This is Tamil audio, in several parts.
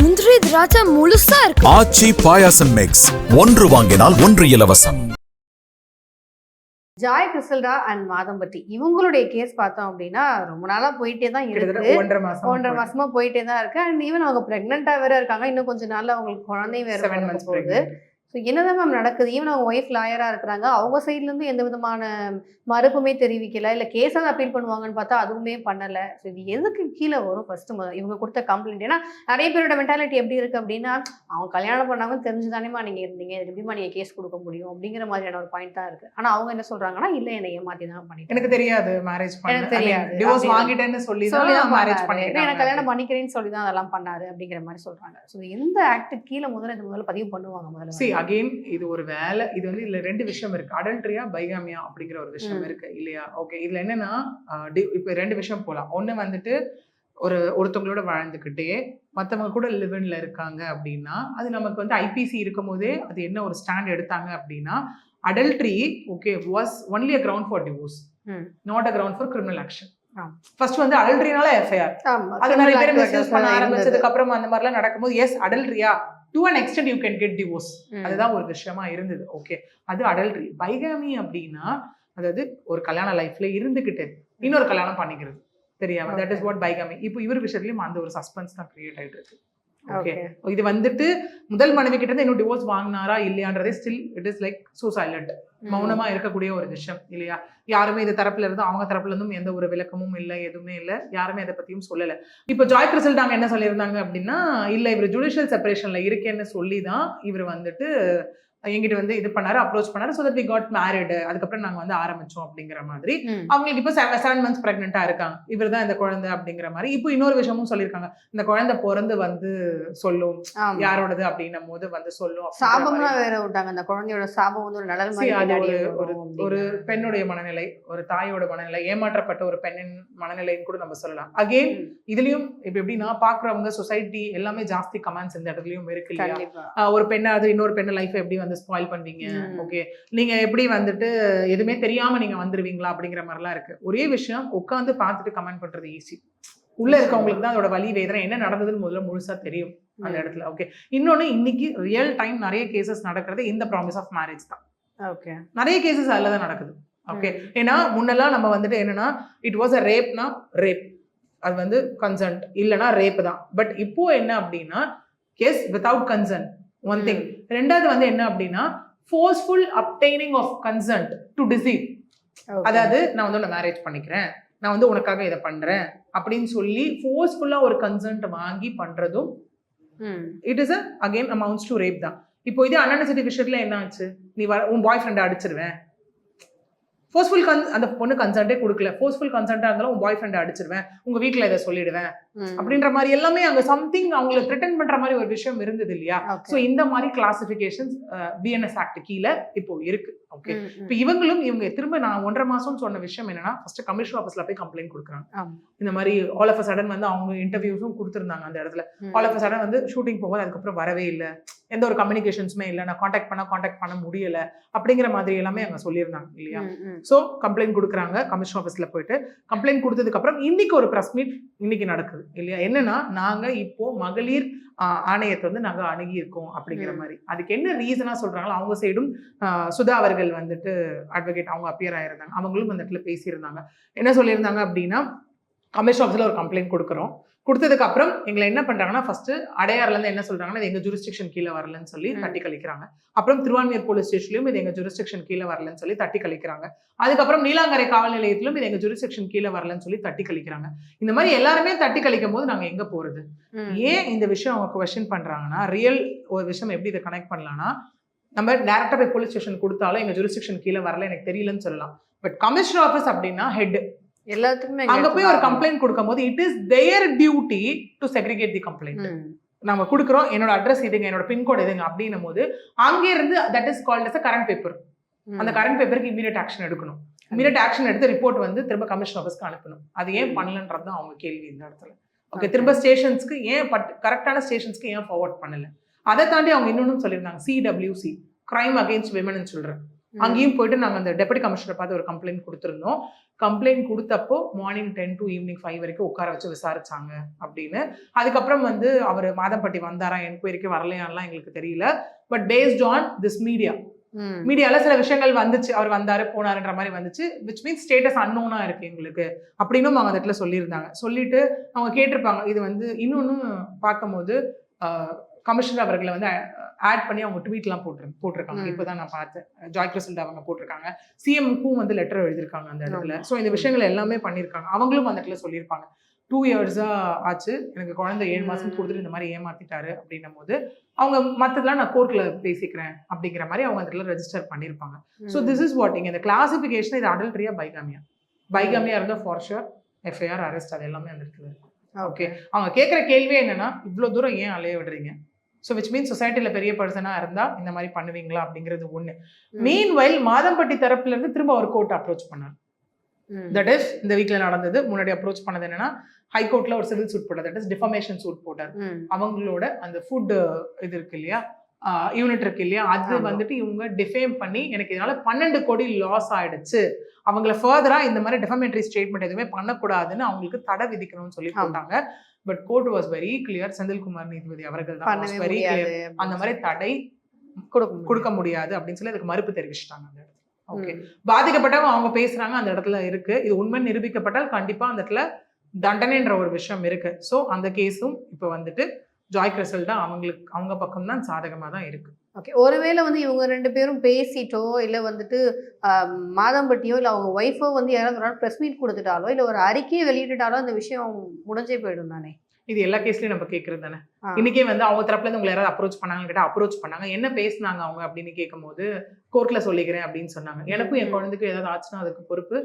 முந்திரி திராட்சை முழுசா இருக்கு. ஆச்சி பாயாசம் மிக்ஸ், ஒன்று வாங்கினால் ஒன்று இலவசம். ஜாய் கிறிஸ்டல்டா அண்ட் மாதம்பட்டி இவங்களுடைய கேஸ் பார்த்தோம் அப்படின்னா ரொம்ப நாளா போயிட்டே தான் இருக்கு. 1.5 மாசமா போயிட்டே தான் இருக்கு. அண்ட் ஈவன் அவங்க பிரெக்னெண்டா வேற இருக்காங்க. இன்னும் கொஞ்சம் நாள்ல அவங்களுக்கு குழந்தையும் வேற 7 months போகுது. ஸோ என்னதான் மேம் நடக்குது? ஈவன் அவங்க ஒய்ஃப் லாயராக இருக்கிறாங்க. அவங்க சைட்லேருந்து எந்த விதமான மறுப்புமே தெரிவிக்கல. இல்லை கேஸாக அப்பீல் பண்ணுவாங்கன்னு பார்த்தா அதுவுமே பண்ணலை. ஸோ இது எதுக்கு கீழே வரும் ஃபர்ஸ்ட் இவங்க கொடுத்த கம்ப்ளைண்ட்? ஏன்னா நிறைய பேரோட மென்டாலிட்டி எப்படி இருக்குது அப்படின்னா, அவங்க கல்யாணம் பண்ணாங்கன்னு தெரிஞ்சுதானேமா நீங்கள் இருந்தீங்க, எப்படிமா நீங்கள் கேஸ் கொடுக்க முடியும் அப்படிங்கிற மாதிரியான ஒரு பாயிண்ட் தான் இருக்குது. ஆனால் அவங்க என்ன சொல்கிறாங்கன்னா, இல்லை என்னை ஏமாற்றி தான் பண்ணிட்டு எனக்கு தெரியாது மேரேஜ் பண்ண, எனக்கு தெரியாது, டிவோர்ஸ் வாங்கிட்டேன்னு சொல்லி தான் மேரேஜ் பண்ணிட்டேன், எனக்கு கல்யாணம் பண்ணிக்கிறேன்னு சொல்லி தான் அதெல்லாம் பண்ணாரு அப்படிங்கிற மாதிரி சொல்கிறாங்க. ஸோ எந்த ஆக்ட் கீழே முதல்ல பதிவு பண்ணுவாங்க? முதல்ல அகைன் இது ஒரு வேலை. இது வந்து இதுல 2 விஷயம் இருக்கு. அடல்ட்ரியா பைகாமியா அப்படிங்கிற ஒரு விஷயம் இருக்கு இல்லையா? ஓகே, இதுல என்னன்னா இப்ப 2 விஷயம் போலாம். ஒண்ணு வந்துட்டு ஒருத்தவங்களோட வாழ்ந்துக்கிட்டே மற்றவங்க கூட லிவன்ல இருக்காங்க அப்படின்னா, அது நமக்கு வந்து ஐபிசி இருக்கும் போதே அது என்ன ஒரு ஸ்டாண்ட் எடுத்தாங்க அப்படின்னா, adultery okay was only a ground for divorce, not a ground for criminal action. First வந்து அடல்ட்ரினால எஃப்ஐஆர். அது நிறைய பேர் மிஸ்யூஸ் பண்ண ஆரம்பிச்சதுக்கு அப்புறம் அந்த மாதிரிலாம் நடக்கும்போது S அடல்ட்ரியா to an extent you can get divorce. அதுதான் ஒரு விஷயமா இருந்தது. ஓகே, அது அடல்ட்ரி. பைகாமி அப்படின்னா அதாவது ஒரு கல்யாண லைஃப்ல இருந்துகிட்டு இன்னொரு கல்யாணம் பண்ணிக்கிறது, தெரியாம. That is what bigamy. இப்போ இவர் விஷயத்துலயும் அந்த ஒரு சஸ்பென்ஸ் தான் கிரியேட் ஆயிட்டு இருக்கு. ஓகே, இது வந்துட்டு முதல் மனைவி கிட்ட இருந்து இன்னும் டிவோர்ஸ் வாங்கினாரா இல்லையான்றதே still it is like so silent, மௌனமா இருக்கக்கூடிய ஒரு விஷயம் இல்லையா? யாருமே இது தரப்புல இருந்து அவங்க தரப்புல இருந்தும் எந்த ஒரு விளக்கமும் இல்லை, எதுவுமே இல்லை, யாருமே அதை பத்தியும் சொல்லல. இப்போ ஜாய் கிறிஸ்டல் நாங்க என்ன சொல்லியிருந்தாங்க அப்படின்னா, இல்ல இவர் ஜுடிஷியல் செப்பரேஷன்ல இருக்கேன்னு சொல்லிதான் இவர் வந்துட்டு எங்கிட்ட வந்து இது பண்ணாரு, அப்ரோச் பண்ணாரு. So that we got married, அதுக்கப்புறம் நாங்க வந்து ஆரம்பிச்சோம் அப்படிங்கிற மாதிரி. அவங்களுக்கு இப்போ 7 months பிரெக்னெண்டா இருக்காங்க, இவர் தான் இந்த குழந்தை அப்படிங்கிற மாதிரி. இப்போ இன்னொரு விஷயமும் சொல்லியிருக்காங்க, இந்த குழந்தை பிறந்து வந்து சொல்லும் யாரோடது அப்படின்னும் போது வந்து சொல்லும். சாபம்லாம் வேற விட்டாங்க. அந்த குழந்தையோட சாபம் வந்து ஒரு நலன் மாதிரி. அது ஒரு பெண்ணுடைய மனநிலை, ஒரு தாயோட மனநிலை, ஏமாற்றப்பட்ட ஒரு பெண்ணின் மனநிலைன்னு கூட நம்ம சொல்லலாம். அகெயின் இதுலயும் இப்ப எப்படின்னா பாக்குறவங்க சொசைட்டி எல்லாமே ஜாஸ்தி கமெண்ட்ஸ் இந்த இடத்துலயும் இருக்கு இல்லையா? ஒரு பெண்ணை அது இன்னொரு பெண்ணு லைஃப் எப்படி வந்து ஸ்பாயில் பண்ணுவீங்க, ஓகே நீங்க எப்படி வந்துட்டு எதுவுமே தெரியாம நீங்க வந்துருவீங்களா அப்படிங்கிற மாதிரிலாம் இருக்கு. ஒரே விஷயம், உட்காந்து பார்த்துட்டு கமெண்ட் பண்றது ஈஸி. உள்ள இருக்கவங்களுக்கு தான் அதோட வலி வேதனை என்ன நடந்ததுன்னு முதல்ல முழுசா தெரியும் அந்த இடத்துல. ஓகே, இன்னொன்னு இன்னைக்கு ரியல் டைம் நிறைய கேசஸ் நடக்கிறது இந்த ப்ராமிஸ் ஆஃப் மேரேஜ் தான். ஓகே, நிறைய கேசஸ் அதுல தான் நடக்குது. ஓகே, ஏன்னா முன்னெல்லாம் நம்ம வந்துட்டு என்னன்னா இட் வாஸ் அ ரேப்னா ரேப், அது வந்து கன்சென்ட் இல்லைன்னா ரேப் தான். பட் இப்போ என்ன அப்படின்னா case without consent one thing. ரெண்டாவது வந்து என்ன அப்படின்னா forceful obtaining of consent to deceive. அதாவது நான் வந்து உன்னை மேரேஜ் பண்ணிக்கிறேன், நான் வந்து உனக்காக இதை பண்றேன் அப்படின்னு சொல்லி ஃபோர்ஸ்ஃபுல்லா ஒரு கன்சென்ட் வாங்கி பண்றதும் it is again amounts to rape தான். இப்போ இதே அன்அனெசரி விஷயத்துல என்ன ஆச்சு, நீ உன் பாய் ஃப்ரெண்டை அடிச்சிருவேன், ஃபோர்ஸ்ஃபுல் அந்த பொண்ணு கன்சென்ட்டே கொடுக்கல, ஃபோர்ஸ்ஃபுல் கன்சென்ட்டா இருந்தாலும் உன் பாய் ஃப்ரெண்டை அடிச்சிருவேன், உங்க வீட்டுல இதை சொல்லிடுவேன் அப்படின்ற மாதிரி எல்லாமே அங்க சம்திங் அவங்களை த்ரெட்டன் பண்ற மாதிரி ஒரு விஷயம் இருந்தது இல்லையா? சோ இந்த மாதிரி கிளாசிபிகேஷன்ஸ் பிஎன்எஸ் ஆக்ட் கீழே இப்போ இருக்கு. ஓகே, இப்ப இவங்க திரும்ப நான் 1.5 மாசம் சொன்ன விஷயம் என்னன்னா, ஃபர்ஸ்ட் கமிஷனர் ஆஃபீஸ்ல போய் கம்ப்ளைண்ட் கொடுக்குறாங்க. இந்த மாதிரி ஆல் ஆஃப் அ சடன் வந்து அவங்க இன்டர்வியூஸும் கொடுத்துருந்தாங்க அந்த இடத்துல. ஆல் ஆஃப் அ சடன் வந்து ஷூட்டிங் போகும்போது அதுக்கப்புறம் வரவே இல்லை, எந்த ஒரு கம்யூனிகேஷன்ஸுமே இல்லை, நான் கான்டாக்ட் பண்ண முடியல அப்படிங்கிற மாதிரி எல்லாமே அங்க சொல்லியிருந்தாங்க இல்லையா? ஸோ கம்ப்ளைண்ட் கொடுக்குறாங்க கமிஷனர் ஆஃபீஸ்ல போயிட்டு. கம்ப்ளைண்ட் கொடுத்ததுக்கு அப்புறம் இன்னைக்கு ஒரு ப்ரெஸ் மீட் இன்னைக்கு நடக்குது இல்லையா? என்னன்னா நாங்க இப்போ மகளிர் ஆணையத்தை வந்து நாங்க அணுகி இருக்கோம் அப்படிங்கிற மாதிரி. அதுக்கு என்ன ரீசனா சொல்றாங்களோ அவங்க சைடும் சுதா அவர்கள் வந்துட்டு அட்வொகேட் அவங்க அப்பியர் ஆயிருந்தாங்க, அவங்களும் அந்த இடத்துல பேசியிருந்தாங்க. என்ன சொல்லியிருந்தாங்க அப்படின்னா, கமிஷன் ஆஃபீஸ்ல ஒரு கம்ப்ளைண்ட் கொடுத்ததுக்கு அப்புறம் எங்களை என்ன பண்றாங்கன்னா, ஃபர்ஸ்ட் அடையாறுல இருந்து என்ன சொல்றாங்கன்னா, இது எங்க ஜூரிஸ்டிக்ஷன் கீழே வரலன்னு சொல்லி தட்டி கழிக்கிறாங்க. அப்புறம் திருவான்மியூர் போலீஸ் ஸ்டேஷன்லயும் இது எங்க ஜூரிஸ்டிக்ஷன் கீழே வரலன்னு சொல்லி தட்டி கழிக்கிறாங்க. அதுக்கப்புறம் நீலாங்கரை காவல் நிலையத்திலும் இது எங்க ஜூரிஸ்டிக்ஷன் கீழே வரலன்னு சொல்லி தட்டி கழிக்கிறாங்க. இந்த மாதிரி எல்லாருமே தட்டி கழிக்கும் போது நாங்க எங்க போறது? ஏன் இந்த விஷயம் அவங்க கொஸ்டின் பண்றாங்கன்னா, ரியல் ஒரு விஷயம் எப்படி இதை கனெக்ட் பண்ணலாம்னா, நம்ம டைரக்டா போய் போலீஸ் ஸ்டேஷன் கொடுத்தாலும் எங்க ஜூரிஸ்டிக்ஷன் கீழே வரல எனக்கு தெரியலன்னு சொல்லலாம். பட் கமிஷனர் ஆஃபீஸ் அப்படின்னா ஹெட், எல்லாத்துக்குமே அங்க போய் ஒரு கம்ப்ளைண்ட் கொடுக்கும் போது it is their duty to segregate the complaint. நம்ம கொடுக்குறோம், என்னோட அட்ரஸ் இதுங்க, என்னோட பின்கோடு இதுங்க அப்படின்னும் போது அங்கே இருந்து that is called as a current paper. அந்த கரண்ட் பேப்பருக்கு இமீடியட் ஆக்ஷன் எடுக்கணும். இமீடியட் ஆக்ஷன் எடுத்து ரிப்போர்ட் வந்து திரும்ப கமிஷன் ஆஃபீஸ்க்கு அனுப்பணும். அது ஏன் பண்ணலன்றது தான் அவங்க கேள்வி இந்த இடத்துல. ஓகே, திரும்ப ஸ்டேஷன்ஸ்க்கு ஏன் கரெக்டான ஸ்டேஷன்ஸ்க்கு ஏன் ஃபார்வர்ட் பண்ணல? அதை தாண்டி அவங்க இன்னொன்னு சொல்லியிருந்தாங்க, CWC கிரைம் அகெயின்ஸ்ட் விமன் சொல்றேன். அங்கேயும் போயிட்டு நாங்க அந்த டெபுட்டி கமிஷனரை பார்த்து ஒரு கம்ப்ளைண்ட் கொடுத்துருந்தோம். கம்ப்ளைண்ட் கொடுத்தப்போ மார்னிங் 10 to evening 5 வரைக்கும் உட்கார வச்சு விசாரிச்சாங்க அப்படின்னு. அதுக்கப்புறம் வந்து அவர் மாதம்பட்டி வந்தாரா என்கொயரிக்கு வரலையான்லாம் எங்களுக்கு தெரியல. பட் பேஸ்ட் ஆன் திஸ் மீடியால சில விஷயங்கள் வந்துச்சு, அவர் வந்தாரு போனாருன்ற மாதிரி வந்துச்சு, விச் மீன்ஸ் ஸ்டேட்டஸ் அன்னோனா இருக்கு எங்களுக்கு அப்படின்னு அவங்க அந்த இடத்துல சொல்லியிருந்தாங்க. சொல்லிட்டு அவங்க கேட்டிருப்பாங்க. இது வந்து இன்னொன்னு பார்க்கும்போது கமிஷனர் அவர்களை வந்து ஆட் பண்ணி அவங்க ட்வீட்லாம் போட்டிருக்காங்க. இப்போதான் நான் பார்த்தேன். ஜாய் கிறிசல்டா அவங்க போட்டிருக்காங்க. சிஎம்க்கும் வந்து லெட்டர் எழுதியிருக்காங்க அந்த இடத்துல. ஸோ இந்த விஷயங்கள் எல்லாமே பண்ணியிருக்காங்க. அவங்களும் அந்த இடத்துல சொல்லியிருப்பாங்க 2 years ஆச்சு எனக்கு குழந்தை 7 மாசம் கொடுத்துட்டு இந்த மாதிரி ஏமாத்திட்டாரு அப்படின்னும் போது அவங்க மற்றதெல்லாம் நான் கோர்ட்ல பேசிக்கிறேன் அப்படிங்கிற மாதிரி அவங்க அந்த இடத்துல ரெஜிஸ்டர் பண்ணியிருப்பாங்க. ஸோ திஸ் இஸ் வாட் இங்க இந்த கிளாசிபிகேஷன் இது அடல்ட்ரியா பைகாமியா இருந்தால் ஃபார் ஷுர் எஃப்ஐஆர் அரெஸ்ட் அது எல்லாமே அந்த இடத்துல இருக்கு. ஓகே, அவங்க கேட்குற கேள்வியே என்னன்னா இவ்வளோ தூரம் ஏன் அலைய விடுறீங்க? ஸோ விச் மீன்ஸ் சொசைட்டியில் பெரிய பர்சனாக இருந்தால் இந்த மாதிரி பண்ணுவீங்களா அப்படிங்கிறது ஒன்று. மீன்வைல் மாதம்பட்டி தரப்புல இருந்து திரும்ப அவர் கோர்ட் அப்ரோச் பண்ணார். தட் இஸ் இந்த வீக்ல நடந்தது. முன்னாடி அப்ரோச் பண்ணது என்னன்னா ஹைகோர்ட்ல ஒரு சிவில் சூட் போட்டார். தட் இஸ் டிஃபமேஷன் சூட் போட்டார். அவங்களோட அந்த ஃபுட் இது இருக்கு இல்லையா, யூனிட் இருக்கு இல்லையா, அது வந்துட்டு இவங்க டிஃபேம் பண்ணி எனக்கு இதனால 12 கோடி லாஸ் ஆயிடுச்சு, அவங்கள ஃபர்தரா இந்த மாதிரி டிஃபமேட்டரி ஸ்டேட்மெண்ட் எதுவுமே பண்ணக்கூடாதுன்னு அவங்களுக்கு தடை விதிக்கணும்னு சொல்லி போட்டாங்க. But court was very clear. Senthilkumar நீதிபதி அவர்கள் தான் வெரி கிளியர், அந்த மாதிரி தடை கொடுக்க முடியாது அப்படின்னு சொல்லி அதுக்கு மறுப்பு தெரிவிச்சிட்டாங்க அந்த இடத்துல. ஓகே, பாதிக்கப்பட்டவங்க அவங்க பேசுறாங்க, அந்த இடத்துல இருக்கு. இது உண்மை நிரூபிக்கப்பட்டால் கண்டிப்பா அந்த இடத்துல தண்டனைன்ற ஒரு விஷயம் இருக்கு. ஸோ அந்த கேஸும் இப்போ வந்துட்டு ஜாய் கிறிசல்டா அவங்க பக்கம் தான் சாதகமா தான் இருக்கு. ஓகே, ஒருவேளை வந்து இவங்க 2 பேரும் பேசிட்டோ இல்லை வந்துட்டு மாதம்பட்டியோ இல்லை அவங்க ஒய்ஃபோ வந்து யாராவது ஒரு ப்ரெஸ் மீட் கொடுத்துட்டாலோ இல்லை ஒரு அறிக்கையை வெளியிட்டுட்டாலோ அந்த விஷயம் முடிஞ்சே போயிடும் தானே? இது எல்லா கேஸ்லயும் நம்ம கேட்கறது தானே. இன்னைக்கே வந்து அவங்க தரப்புல இருந்து உங்களை யாராவது அப்ரோச் பண்ணாங்கன்னு கேட்டா அப்ரோச் பண்ணாங்க, என்ன பேசினாங்க அவங்க அப்படின்னு கேட்கும் போது கோர்ட்ல சொல்லிக்கிறேன் அப்படின்னு சொன்னாங்க. எனக்கும் என் குழந்தைக்கு ஏதாவது ஆச்சுன்னா அதுக்கு பொறுப்பு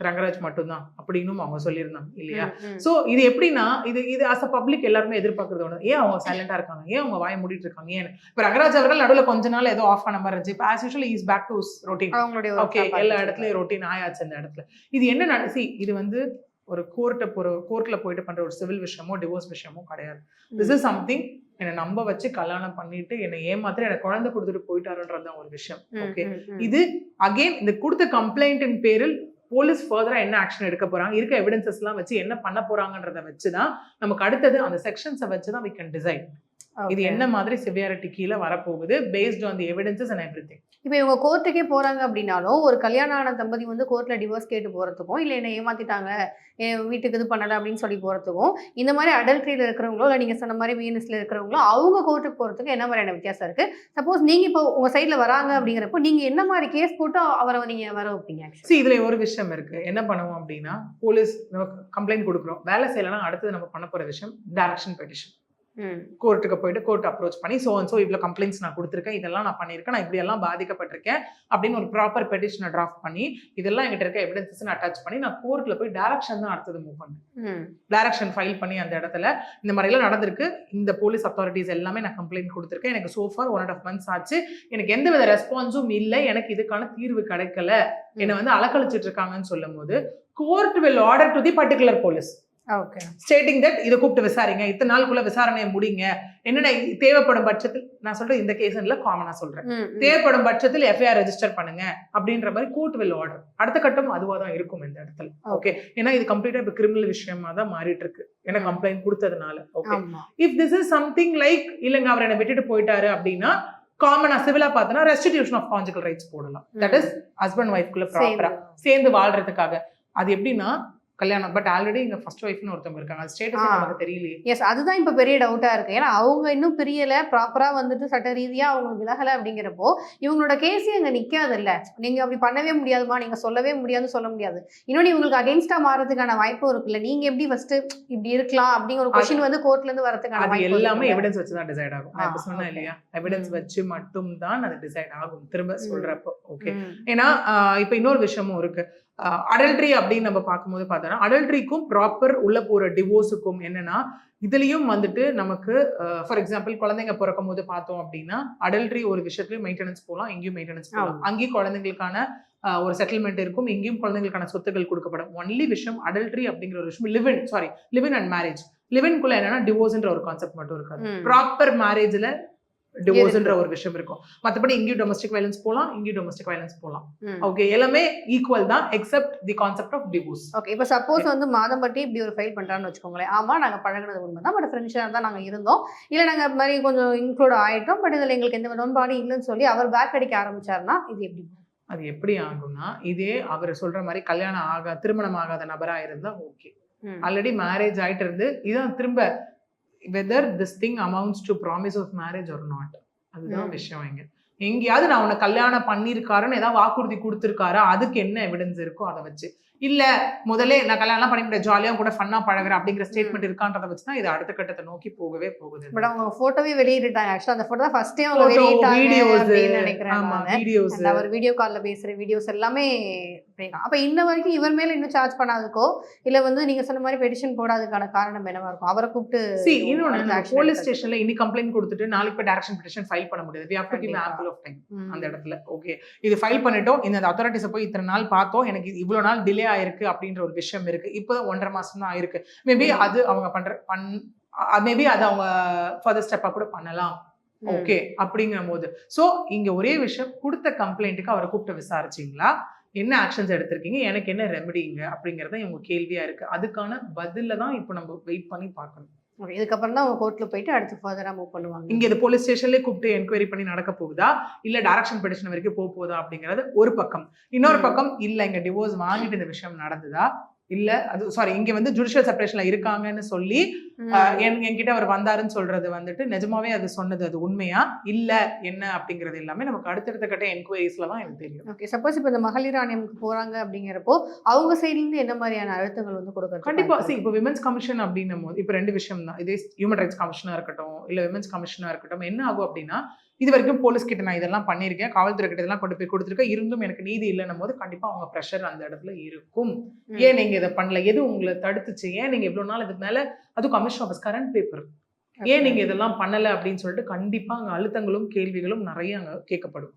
ரங்கராஜ் மட்டும்தான் அப்படின்னு அவங்க சொல்லியிருந்தாங்க இல்லையா. சோ இது எப்படின்னா இது அஸ் அ பப்ளிக் எல்லாருமே எதிர்பார்க்கறது ஒண்ணு. ஏன் அவங்க சைலண்டா இருக்காங்க, ஏன் அவங்க வாயை மூடிட்டு இருக்காங்க, ஏன் இப்ப ரங்கராஜ் அவர்கள் நடுவில் கொஞ்ச நாள் ஏதோ ஆஃப் ஆன மாதிரி இருந்துச்சு. இப்போ as usual is back to routine. Okay, எல்லா இடத்துலயும் ரொட்டீன் ஆயாச்சு அந்த இடத்துல. இது என்ன நடசி, இது வந்து ஒரு கோர்ட்ல போயிட்டு பண்ற ஒரு சிவில் விஷயமோ டிவோர்ஸ் விஷயமோ கிடையாது. திஸ் இஸ் சம்திங் என்னை நம்ப வச்சு கல்யாணம் பண்ணிட்டு என்னை ஏமாத்திர எனக்கு குழந்தை கொடுத்துட்டு போயிட்டாருன்றதுதான் ஒரு விஷயம். ஓகே, இது அகெயின் இந்த கொடுத்த கம்ப்ளைண்டின் பேரில் போலீஸ் ஃபர்தரா என்ன ஆக்ஷன் எடுக்க போறாங்க, இருக்க எவிடன்சஸ் எல்லாம் வச்சு என்ன பண்ண போறாங்கன்றத வச்சுதான் நமக்கு அடுத்தது அந்த செக்ஷன்ஸை வச்சுதான் we can decide இது என்ன மாதிரி சிவியாரிட்டி கீழே வரப்போகுது based on the evidences and everything. இப்போ இவங்க கோர்ட்டுக்கே போறாங்க அப்படின்னாலும் ஒரு கல்யாணம் ஆன தம்பதி வந்து கோர்ட்ல டிவோர்ஸ் கேட்டு போறதுக்கும் இல்லை என்ன ஏமாத்திட்டாங்க என் வீட்டுக்கு இது பண்ணல அப்படின்னு சொல்லி போறதுக்கும் இந்த மாதிரி அடல்ட்ரியில இருக்கிறவங்களோ இல்லை நீங்க சொன்ன மாதிரி வீனஸ்ல இருக்கிறவங்களோ அவங்க கோர்ட்டுக்கு போறதுக்கு என்ன மாதிரியான வித்தியாசம் இருக்கு? சப்போஸ் நீங்க இப்போ உங்க சைட்ல வராங்க அப்படிங்கிறப்போ நீங்க என்ன மாதிரி கேஸ் போட்டு அவரை நீங்க வர வைப்பீங்க? இதுல ஒரு விஷயம் இருக்கு. என்ன பண்ணுவோம் அப்படின்னா போலீஸ் கம்ப்ளைண்ட் கொடுக்குறோம், வேலை செய்யலாம், அடுத்தது நம்ம பண்ண போற விஷயம் டைரக்ஷன் பெட்டிஷன். கோர்ட்டுக்கு போயிட்டு கோர்ட் அப்ரோச் பண்ணி சோ இவ்வளவு கம்ப்ளைண்ட்ஸ் நான் கொடுத்துருக்கேன், இதெல்லாம் நான் பண்ணியிருக்கேன், நான் இப்படி எல்லாம் பாதிக்கப்பட்டிருக்கேன் அப்படின்னு ஒரு ப்ராப்பர் பெட்டிஷனை டிராஃப்ட் பண்ணி இதெல்லாம் எங்கிட்ட இருக்க எவிடன்சஸ் அட்டாச் பண்ணி நான் கோர்ட்ல போய் டைரக்ஷன் தான் அடுத்தது மூவ் பண்ணேன். டைரக்ஷன் ஃபைல் பண்ணி அந்த இடத்துல இந்த மாதிரி எல்லாம் நடந்திருக்கு, இந்த போலீஸ் அத்தாரிட்டிஸ் எல்லாமே நான் கம்ப்ளைண்ட் கொடுத்துருக்கேன், எனக்கு சோஃபார் 1.5 months ஆச்சு, எனக்கு எந்த வித ரெஸ்பான்ஸும் இல்லை, எனக்கு இதுக்கான தீர்வு கிடைக்கல, என்னை வந்து அலக்கழிச்சிட்டு இருக்காங்கன்னு சொல்லும் போது court will order to the particular police stating that இதை கூப்பிட்டு விசாரிங்க, இத்தனை நாளுக்குள்ள விசாரணையை முடிங்க, என்னென்ன தேவைப்படும் பட்சத்தில், நான் சொல்றேன் இந்த கேஸ் காமனா சொல்றேன், தேவைப்படும் பட்சத்தில் எஃப்ஐஆர் ரெஜிஸ்டர் பண்ணுங்க அப்படின்ற மாதிரி கோர்ட் வில் ஆர்டர். அடுத்த கட்டம் அதுவா தான் இருக்கும் இந்த இடத்துல. ஓகே, ஏன்னா இது கம்ப்ளீட்டா இப்ப கிரிமினல் விஷயமா தான் மாறிட்டு இருக்கு ஏன்னா கம்ப்ளைண்ட் கொடுத்ததுனால. Okay, if this is something like இல்லைங்க அவர் என்னை விட்டுட்டு போயிட்டாரு அப்படின்னா காமனா சிவிலா பார்த்தோன்னா ரெஸ்டிடியூஷன் ஆஃப் கான்ஜுகல் ரைட்ஸ் போடலாம். தட் இஸ் ஹஸ்பண்ட் ஒய்ஃப்குள்ள ப்ராப்பரா சேர்ந்து வாழ்றதுக்காக. அது எப்படின்னா கல்யாணம், பட் ஆல்ரெடி இங்க ஃபர்ஸ்ட் ஒய்ஃப்னு ஒருத்தவங்க இருக்காங்க, அது ஸ்டேட்டஸ் நமக்கு தெரியலையே. எஸ், அதுதான் இப்ப பெரிய டவுட்டா இருக்கு. ஏன்னா அவங்க இன்னும் பிரியல, ப்ராப்பரா வந்துட்டு சட்ட ரீதியா அவங்க விலகல அப்படிங்கிறப்போ இவங்களோட கேஸ் அங்க நிக்காது இல்ல. நீங்க அப்படி பண்ணவே முடியாதுமா, நீங்க சொல்லவே முடியாதுன்னு சொல்ல முடியாது. இன்னொன்னு இவங்களுக்கு அகைன்ஸ்டா மாறதுக்கான வாய்ப்பும் இருக்குல்ல. நீங்க எப்படி ஃபர்ஸ்ட் இப்படி இருக்கலாம் அப்படிங்கிற ஒரு கொஸ்டின் வந்து கோர்ட்ல இருந்து வரதுக்கான வாய்ப்பு எல்லாமே எவிடன்ஸ் வச்சு தான் டிசைட் ஆகும். நான் இப்ப சொன்னேன் இல்லையா, எவிடன்ஸ் வச்சு மட்டும் தான் அது டிசைட் ஆகும் திரும்ப சொல்றப்போ. ஓகே, ஏன்னா இப்ப இன்னொரு விஷயமும் இருக்கு. அடல்ட்ரி அப்படின்னு நம்ம பார்க்கும்போது பார்த்தோன்னா அடல்ட்ரிக்கும் ப்ராப்பர் உள்ள போற டிவோர்ஸுக்கும் என்னன்னா இதுலயும் வந்துட்டு நமக்கு ஃபார் எக்ஸாம்பிள் குழந்தைங்க பிறக்கும் போது பார்த்தோம் அப்படின்னா அடல்ட்ரி ஒரு விஷயத்துலயும் மெயின்டெனன்ஸ் போகலாம், இங்கேயும் மெயின்டெனன்ஸ் போகலாம், அங்கேயும் குழந்தைங்களுக்கான ஒரு செட்டில்மெண்ட் இருக்கும், இங்கேயும் குழந்தைங்களுக்கான சொத்துக்கள் கொடுக்கப்படும். ஒன்லி விஷயம் அடல்ட்ரி அப்படிங்கிற ஒரு விஷயம் live in and marriage. Live இன்குள்ள என்னன்னா டிவோர்ஸ்ன்ற ஒரு கான்செப்ட் மட்டும் இருக்காது. ப்ராப்பர் மேரேஜ்ல டிவோர்ஸ்ன்ற ஒரு விஷயம் இருக்கும். மற்றபடி இங்கேயும் டொமஸ்டிக் வயலன்ஸ் போகலாம், இங்கேயும் டொமஸ்டிக் வயலன்ஸ் போகலாம். ஓகே, எல்லாமே ஈக்குவல் தான் except the concept of divorce. Okay, இப்போ சப்போஸ் வந்து மாதம் பட்டி இப்படி ஒரு ஃபைல் பண்றான்னு வச்சுக்கோங்களேன். ஆமா, நாங்க பழகுனது உண்மை தான், பட் ஃப்ரெண்ட்ஸாக தான் நாங்க இருந்தோம், இல்லை நாங்க இது மாதிரி கொஞ்சம் இன்க்ளூட் ஆயிட்டோம், பட் இதில் எங்களுக்கு எந்த உடன்பாடும் இல்லைன்னு சொல்லி அவர் பேக் அடிக்க ஆரம்பிச்சாருன்னா இது எப்படி? அது எப்படி ஆகும்னா, இதே அவர் சொல்ற மாதிரி திருமணம் ஆகாத நபரா இருந்தா ஓகே, ஆல்ரெடி மேரேஜ் ஆயிட்டு இருந்து இதான் திரும்ப whether this thing amounts to promise of marriage or not, அதுதான் விஷயம். எங்கேயாவது நான் உன்னை கல்யாணம் பண்ணிருக்காருன்னு ஏதாவது வாக்குறுதி கொடுத்துருக்காரா, அதுக்கு என்ன எவிடன்ஸ் இருக்கோ அதை வச்சு, இல்ல முதல்ல நான் கல்யாணம் பண்ணிட்டு ஜாலியா கூட ஃபன்னா பழகுறேன் அப்படிங்கிற ஸ்டேட்மெண்ட் இருக்கான்றத வச்சுதான் இது அடுத்த கட்டத்தை நோக்கி போகவே போகுது. பட் அவங்க போட்டோவே வெளியிட்டாங்க. ஆக்சுவலா அந்த போட்டோ தான் ஃபர்ஸ்ட் டைம் அவங்க வெளியிட்டாங்க அப்படின்னு நினைக்கிறேன். வீடியோஸ், அவர் வீடியோ கால்ல பேசுற வீடியோஸ் எல்லாமே. அப்ப இன்ன வரைக்கும் இவர் மேல இன்னும் சார்ஜ் பண்ணாதுக்கோ, இல்ல வந்து நீங்க சொன்ன மாதிரி பெட்டிஷன் போடாததுக்கான காரணம் என்னவா இருக்கும்? அவரை கூப்பிட்டு இன்னொன்னு போலீஸ் ஸ்டேஷன்ல இன்னி கம்ப்ளைண்ட் கொடுத்துட்டு நாளைக்கு போய் டைரக்ஷன் பெட்டிஷன் ஃபைல் பண்ண முடியாது. we have to give ample of time அந்த இடத்துல. ஓகே, இது ஃபைல் பண்ணிட்டோம், இந்த அத்தாரிட்டிஸை போய் இத்தனை நாள் பார்த்தோம், எனக்கு இவ்வளவு நாள் டிலே ஆயிருக்கு அப்படின்ற ஒரு விஷயம் இருக்கு. இப்போதான் 1.5 மாசம் தான் ஆயிருக்கு. மேபி அது அவங்க மேபி அது அவங்க ஃபர்தர் ஸ்டெப்பா கூட பண்ணலாம். ஓகே, அப்படிங்கிற போது இங்க ஒரே விஷயம், கொடுத்த கம்ப்ளைண்ட்டுக்கு அவரை கூப்பிட்டு விசாரிச்சிங்களா, என்ன ஆக்ஷன்ஸ் எடுத்திருக்கீங்க, எனக்கு என்ன ரெமெடிங்க அப்படிங்கறத இவங்க கேள்வியா இருக்கு. அதுக்கான பதில தான் இப்போ நம்ம வெயிட் பண்ணி பார்க்கணும். இதுக்கப்புறம் தான் அவங்க கோர்ட்ல போயிட்டு அடுத்து ஃபர்தரா மூவ் பண்ணுவாங்க. இங்க இது போலீஸ் ஸ்டேஷன்லயே கூப்பிட்டு என்கொயரி பண்ணி நடக்க போகுதா, இல்ல டைரக்ஷன் பெட்டிஷன் வரைக்கும் போகுதா அப்படிங்கிறது ஒரு பக்கம். இன்னொரு பக்கம் இல்ல இங்க டிவோர்ஸ் வாங்கிட்டு இந்த விஷயம் நடந்ததா, இல்ல அது இங்க வந்து ஜுடிஷியல் செப்பரேஷன்ல இருக்காங்கன்னு சொல்லி என்கிட்ட அவர் வந்தாருன்னு சொல்றது வந்துட்டு நிஜமாவே அது சொன்னது அது உண்மையா இல்ல என்ன அப்படிங்கிறது எல்லாமே நமக்கு அடுத்தடுத்த கட்ட என்கொயரிஸ்ல தான் எனக்கு தெரியும். ஓகே, சப்போஸ் இப்போ இந்த மகளிர் ஆணையம்க்கு போறாங்க அப்படிங்கிறப்போ அவங்க சைட்ல இருந்து என்ன மாதிரியான அழுத்தங்கள் வந்து கொடுக்கறது? கண்டிப்பா இப்போ விமென்ஸ் கமிஷன் அப்படின்னும் போது இப்போ 2 விஷயம் தான். இதே ஹியூமன் ரைட்ஸ் கமிஷனா இருக்கட்டும் இல்ல விமென்ஸ் கமிஷனா இருக்கட்டும், என்ன ஆகும் அப்படின்னா, இது வரைக்கும் போலீஸ் கிட்ட நான் இதெல்லாம் பண்ணியிருக்கேன், காவல்துறை கிட்ட இதெல்லாம் கொண்டு போய் கொடுத்துருக்கேன், இருந்தும் எனக்கு நீதி இல்லைன்னும் போது கண்டிப்பா அவங்க ப்ரெஷர் அந்த இடத்துல இருக்கும். ஏன் நீங்க இதை பண்ணல, எது உங்களை தடுத்துச்சு, ஏன் நீங்க இவ்வளவு நாள் இதுக்கு மேல, அதுவும் கமிஷன் ஆஃபீஸ் கரண்ட் பேப்பர், ஏன் நீங்க இதெல்லாம் பண்ணல அப்படின்னு சொல்லிட்டு கண்டிப்பா அங்க அழுத்தங்களும் கேள்விகளும் நிறைய அங்க கேட்கப்படும்.